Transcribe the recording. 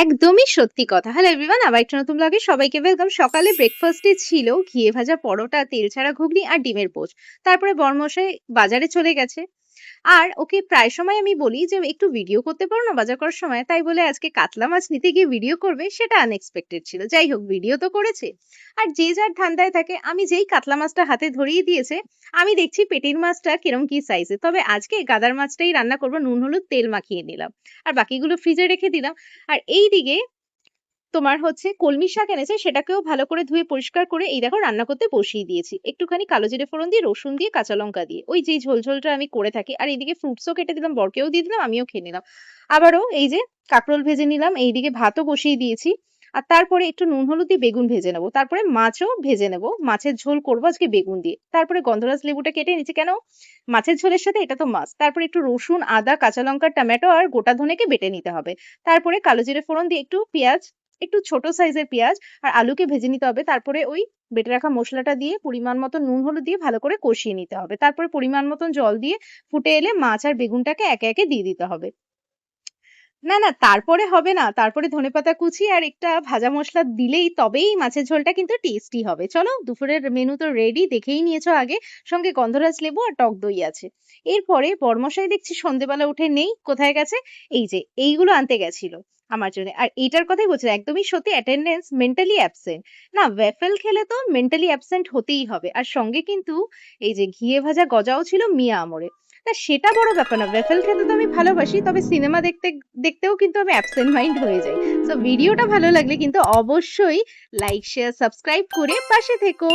একদমই সত্যি কথা। হ্যালো এভরিওয়ান, আবার একটা নতুন ব্লগে সবাইকে ওয়েলকাম। সকালে ব্রেকফাস্টে ছিল ঘিয়ে ভাজা পরোটা, তেল ছাড়া ঘুগনি আর ডিমের পোচ। তারপরে বরমশাই বাজারে চলে গেছে। আর ওকে প্রায় সময় আমি বলি যে, "একটু ভিডিও করতে পারো না বাজার করার সময়?" তাই বলে আজকে কাতলা মাছ নিতে গিয়ে ভিডিও করবে, সেটা আনএক্সপেক্টেড ছিল। যাই হোক, ভিডিও তো করেছে। আর যে যার ধান্দায় থাকে। আমি যেই কাতলা মাছটা হাতে ধরিয়ে দিয়েছে, আমি দেখছি পেটির মাছটা কিরম কি সাইজের। তবে আজকে গাদার মাছটাই রান্না করব, নুন হলুদ তেল মাখিয়ে নিলাম। আর বাকিগুলো ফ্রিজে রেখে দিলাম। আর এইদিকে তোমার হচ্ছে কলমি শাক এনেছে, সেটাকেও ভালো করে ধুয়ে পরিষ্কার করে এই দেখো রান্না করতে বসিয়ে দিয়েছি। একটুখানি কালো জিরে ফোড়ন দিয়ে, রসুন দিয়ে, কাঁচা লঙ্কা দিয়ে। ওই যেই ঝোলটা আমি করে থাকি। আর এইদিকে ফ্রুটসও কেটে দিলাম, বরকেও দিয়ে দিলাম, আমিও খেয়ে নিলাম। আবারও এই যে কাঁকরোল ভেজে নিলাম, এইদিকে ভাতও বসিয়ে দিয়েছি। আর তারপরে একটু নুন হলুদ দিয়ে বেগুন ভেজে নেবো। তারপরে মাছও ভেজে নেবো। মাছের ঝোল করবো আজকে বেগুন দিয়ে। তারপরে গন্ধরাজ লেবুটা কেটে নিচ্ছি, কেন? মাছের ঝোলের সাথে এটা তো মাছ। তারপরে একটু রসুন, আদা, কাঁচা লঙ্কা, টমেটো আর গোটা ধনেকে বেটে নিতে হবে। তারপরে কালো জিরে ফোড়ন দিয়ে একটু পেঁয়াজ, একটু ছোট সাইজের পেঁয়াজ আর আলুকে ভেজে নিতে হবে। তারপরে ওই বেটে রাখা মসলাটা দিয়ে পরিমাণ মতো নুন হলুদ দিয়ে ভালো করে কষিয়ে নিতে হবে। তারপরে পরিমাণ মতন জল দিয়ে ফুটে এলে মাছ আর বেগুনটাকে একে একে দিয়ে দিতে হবে। না, না, তারপরে হবে না। তারপরে ধনেপাতা কুচি আর একটা ভাজা মসলা দিলেই তবেই মাছের ঝোলটা কিন্তু টেস্টি হবে। চলো, দুপুরের মেনু তো রেডি, দেখেই নিয়েছো আগে। সঙ্গে গন্ধরাজ লেবু আর টক দই আছে। এরপরে বরমশাই দেখছি সন্ধ্যেবেলা উঠে নেই। কোথায় গেছে? এই যে এইগুলো আনতে গেছিল আমার জন্য। আর এইটার কথাই বলছি, একদমই সত্যি অ্যাটেন্ডেন্স মেন্টালি অ্যাবসেন্ট। না, ওয়াফেল খেলে তো মেন্টালি অ্যাবসেন্ট হতেই হবে। আর সঙ্গে কিন্তু এই যে ঘিয়ে ভাজা গজাও ছিল মিয়া আমরে। না, সেটা বড় ব্যাপার না। ওয়াফেল খেতে তো আমি ভালোবাসি। তবে সিনেমা দেখতেও কিন্তু আমি অ্যাবসেন্ট মাইন্ড হয়ে যাই। সো ভিডিওটা ভালো লাগলে কিন্তু অবশ্যই লাইক, শেয়ার, সাবস্ক্রাইব করে পাশে থেকো।